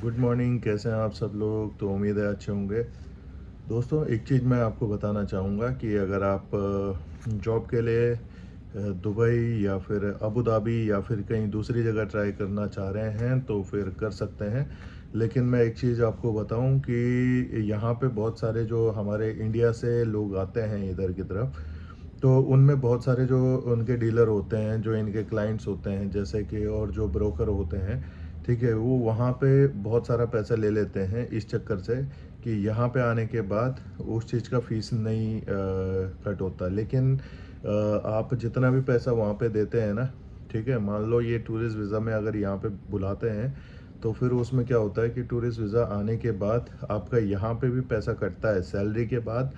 Good morning. कैसे हैं आप सब लोग? तो उम्मीद है अच्छे होंगे। दोस्तों, एक चीज़ मैं आपको बताना चाहूँगा कि अगर आप जॉब के लिए दुबई या फिर अबू धाबी या फिर कहीं दूसरी जगह ट्राई करना चाह रहे हैं तो फिर कर सकते हैं। लेकिन मैं एक चीज़ आपको बताऊं कि यहाँ पे बहुत सारे जो हमारे इंडिया से लोग आते हैं इधर की तरफ, तो उनमें बहुत सारे जो उनके डीलर होते हैं, जो इनके क्लाइंट्स होते हैं, जैसे कि और जो ब्रोकर होते हैं, ठीक है, वो वहाँ पे बहुत सारा पैसा ले लेते हैं इस चक्कर से कि यहाँ पे आने के बाद उस चीज़ का फीस नहीं कट होता। लेकिन आप जितना भी पैसा वहाँ पे देते हैं ना, ठीक है, मान लो ये टूरिस्ट वीज़ा में अगर यहाँ पे बुलाते हैं, तो फिर उसमें क्या होता है कि टूरिस्ट वीज़ा आने के बाद आपका यहाँ पे भी पैसा कटता है सैलरी के बाद।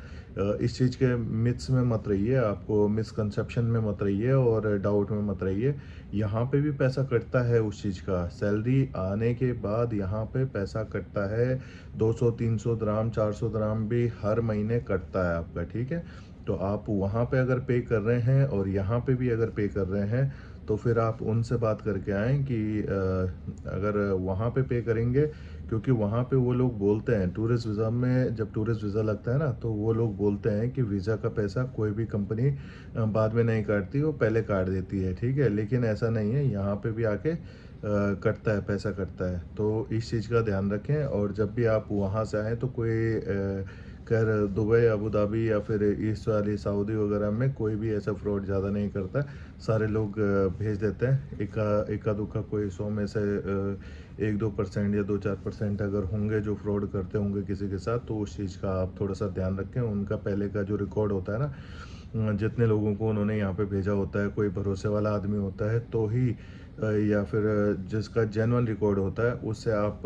इस चीज़ के मिथ्स में मत रहिए, आपको मिसकंसेप्शन में मत रहिए और डाउट में मत रहिए। यहाँ पे भी पैसा कटता है उस चीज़ का, सैलरी आने के बाद यहाँ पे पैसा कटता है। 200-300 दराम, 400 दराम भी हर महीने कटता है आपका, ठीक है। तो आप वहाँ पे अगर पे कर रहे हैं और यहाँ पे भी अगर पे कर रहे हैं, तो फिर आप उनसे बात करके आएँ कि अगर वहाँ पे करेंगे, क्योंकि वहाँ पे वो लोग बोलते हैं टूरिस्ट वीज़ा में, जब टूरिस्ट वीज़ा लगता है ना, तो वो लोग बोलते हैं कि वीज़ा का पैसा कोई भी कंपनी बाद में नहीं काटती, वो पहले काट देती है, ठीक है। लेकिन ऐसा नहीं है, यहाँ पे भी आके कटता है, पैसा कटता है। तो इस चीज़ का ध्यान रखें और जब भी आप वहाँ से आएँ तो कोई खैर दुबई, अबू धाबी या फिर ईस्ट वाली सऊदी वगैरह में कोई भी ऐसा फ्रॉड ज़्यादा नहीं करता। सारे लोग भेज देते हैं। इक्का दुक्का कोई 100 में से 1-2% या 2-4% अगर होंगे जो फ्रॉड करते होंगे किसी के साथ, तो उस चीज़ का आप थोड़ा सा ध्यान रखें। उनका पहले का जो रिकॉर्ड होता है ना, जितने लोगों को उन्होंने यहाँ पे भेजा होता है, कोई भरोसे वाला आदमी होता है तो ही या फिर जिसका जेन्युइन रिकॉर्ड होता है, उससे आप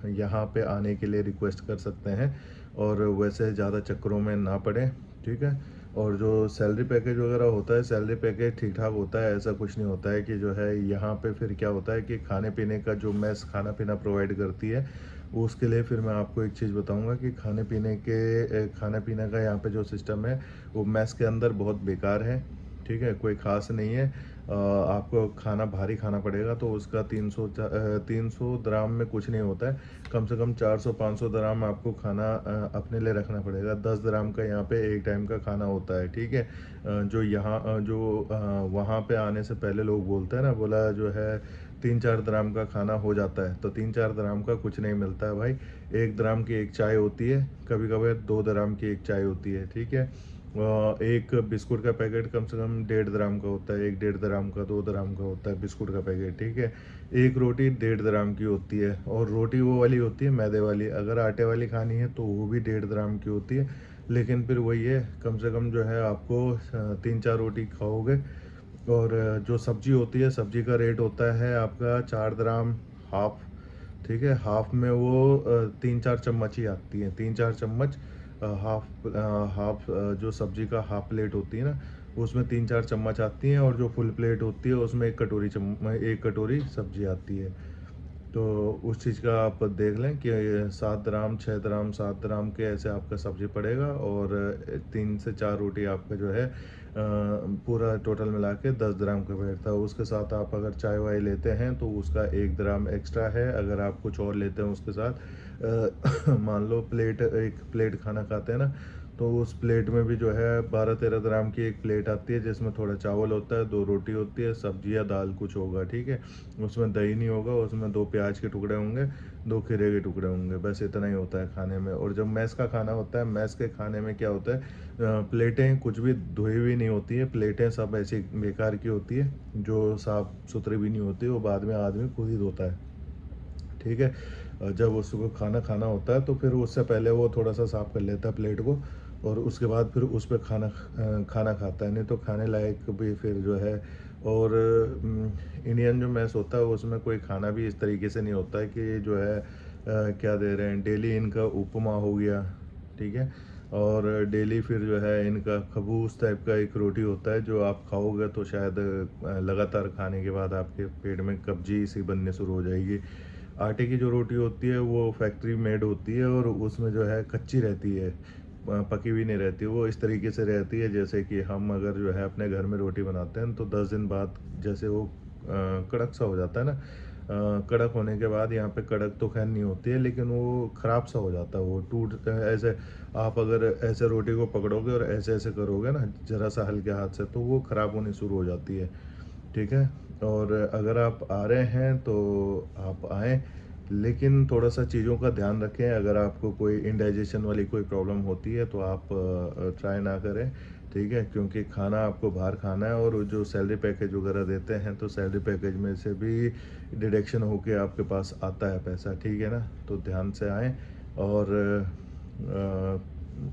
यहाँ पे आने के लिए रिक्वेस्ट कर सकते हैं और वैसे ज़्यादा चक्करों में ना पड़े, ठीक है। और जो सैलरी पैकेज वगैरह होता है, सैलरी पैकेज ठीक ठाक होता है, ऐसा कुछ नहीं होता है कि जो है यहाँ पे फिर क्या होता है कि खाने पीने का जो मेस खाना पीना प्रोवाइड करती है, उसके लिए फिर मैं आपको एक चीज़ बताऊंगा कि खाने पीने का यहाँ पे जो सिस्टम है, वो मेस के अंदर बहुत बेकार है, ठीक है, कोई ख़ास नहीं है। आपको खाना भारी खाना पड़ेगा, तो उसका 300 दराम में कुछ नहीं होता है। कम से कम 400-500 दराम आपको खाना अपने लिए रखना पड़ेगा। 10 दराम का यहाँ पे एक टाइम का खाना होता है, ठीक है। वहाँ पे आने से पहले लोग बोलते हैं ना, बोला जो है 3-4 दराम का खाना हो जाता है, तो 3-4 दराम का कुछ नहीं मिलता है भाई। 1 दराम की एक चाय होती है, कभी कभार 2 दराम की एक चाय होती है, ठीक है। एक बिस्कुट का पैकेट कम से कम 1.5 दराम का होता है, 1-1.5 दराम का, 2 दराम का होता है बिस्कुट का पैकेट, ठीक है। एक रोटी 1.5 दराम की होती है, और रोटी वो वाली होती है मैदे वाली। अगर आटे वाली खानी है तो वो भी 1.5 दराम की होती है। लेकिन फिर वही है, कम से कम जो है आपको 3-4 रोटी खाओगे। और जो सब्जी होती है, सब्जी का रेट होता है आपका 4 दराम हाफ, ठीक है। हाफ में वो 3-4 चम्मच ही आती है, 3-4 चम्मच। हाफ हाफ जो सब्जी का हाफ प्लेट होती है ना, उसमें 3-4 चम्मच आती हैं, और जो फुल प्लेट होती है उसमें एक कटोरी सब्जी आती है। तो उस चीज़ का आप देख लें कि 7 दराम, 6 दराम, 7 दराम के ऐसे आपका सब्जी पड़ेगा, और 3 से 4 रोटी आपका जो है पूरा टोटल मिला के 10 दराम का बैठता है। उसके साथ आप अगर चाय वाय लेते हैं तो उसका 1 दराम एक्स्ट्रा है। अगर आप कुछ और लेते हैं उसके साथ, मान लो एक प्लेट खाना खाते हैं ना, तो उस प्लेट में भी जो है 12-13 दराम की एक प्लेट आती है, जिसमें थोड़ा चावल होता है, 2 रोटी होती है, सब्जी या दाल कुछ होगा, ठीक है। उसमें दही नहीं होगा, उसमें 2 प्याज के टुकड़े होंगे, 2 खीरे के टुकड़े होंगे, बस इतना ही होता है खाने में। और जब मैस का खाना होता है, मैस के खाने में क्या होता है, प्लेटें कुछ भी धोई हुई नहीं होती है, प्लेटें सब ऐसी बेकार की होती है, जो साफ़ सुथरी भी नहीं होती, वो बाद में आदमी खुद ही धोता है, ठीक है। जब उसको खाना खाना होता है तो फिर उससे पहले वो थोड़ा सा साफ़ कर लेता है प्लेट को, और उसके बाद फिर उस पे खाना खाता है, नहीं तो खाने लायक भी फिर जो है। और इंडियन जो मैस होता है उसमें कोई खाना भी इस तरीके से नहीं होता है कि जो है क्या दे रहे हैं, डेली इनका उपमा हो गया, ठीक है। और डेली फिर जो है इनका खबूस टाइप का एक रोटी होता है, जो आप खाओगे तो शायद लगातार खाने के बाद आपके पेट में कब्जी सी बनने शुरू हो जाएगी। आटे की जो रोटी होती है वो फैक्ट्री मेड होती है, और उसमें जो है कच्ची रहती है, पकी हुई नहीं रहती। वो इस तरीके से रहती है जैसे कि हम अगर जो है अपने घर में रोटी बनाते हैं तो 10 दिन बाद जैसे वो कड़क सा हो जाता है ना, कड़क होने के बाद यहाँ पे कड़क तो खैर नहीं होती है, लेकिन वो ख़राब सा हो जाता है, वो टूट ऐसे। आप अगर ऐसे रोटी को पकड़ोगे और ऐसे ऐसे करोगे ना ज़रा सा हल्के हाथ से, तो वो ख़राब होनी शुरू हो जाती है। ठीक है। और अगर आप आ रहे हैं तो आप आएँ, लेकिन थोड़ा-सा चीज़ों का ध्यान रखें। अगर आपको कोई इंडाइजेशन वाली कोई प्रॉब्लम होती है तो आप ट्राई ना करें, ठीक है? क्योंकि खाना आपको बाहर खाना है, और जो सैलरी पैकेज वगैरह देते हैं, तो सैलरी पैकेज में से भी डिडक्शन होके आपके पास आता है पैसा, ठीक है ना? तो ध्यान से आएँ। और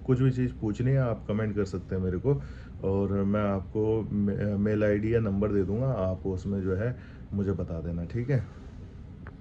कुछ भी चीज़ पूछनी है आप कमेंट कर सकते हैं मेरे को, और मैं आपको मेल आईडी या नंबर दे दूँगा, आप उसमें जो है मुझे बता देना, ठीक है?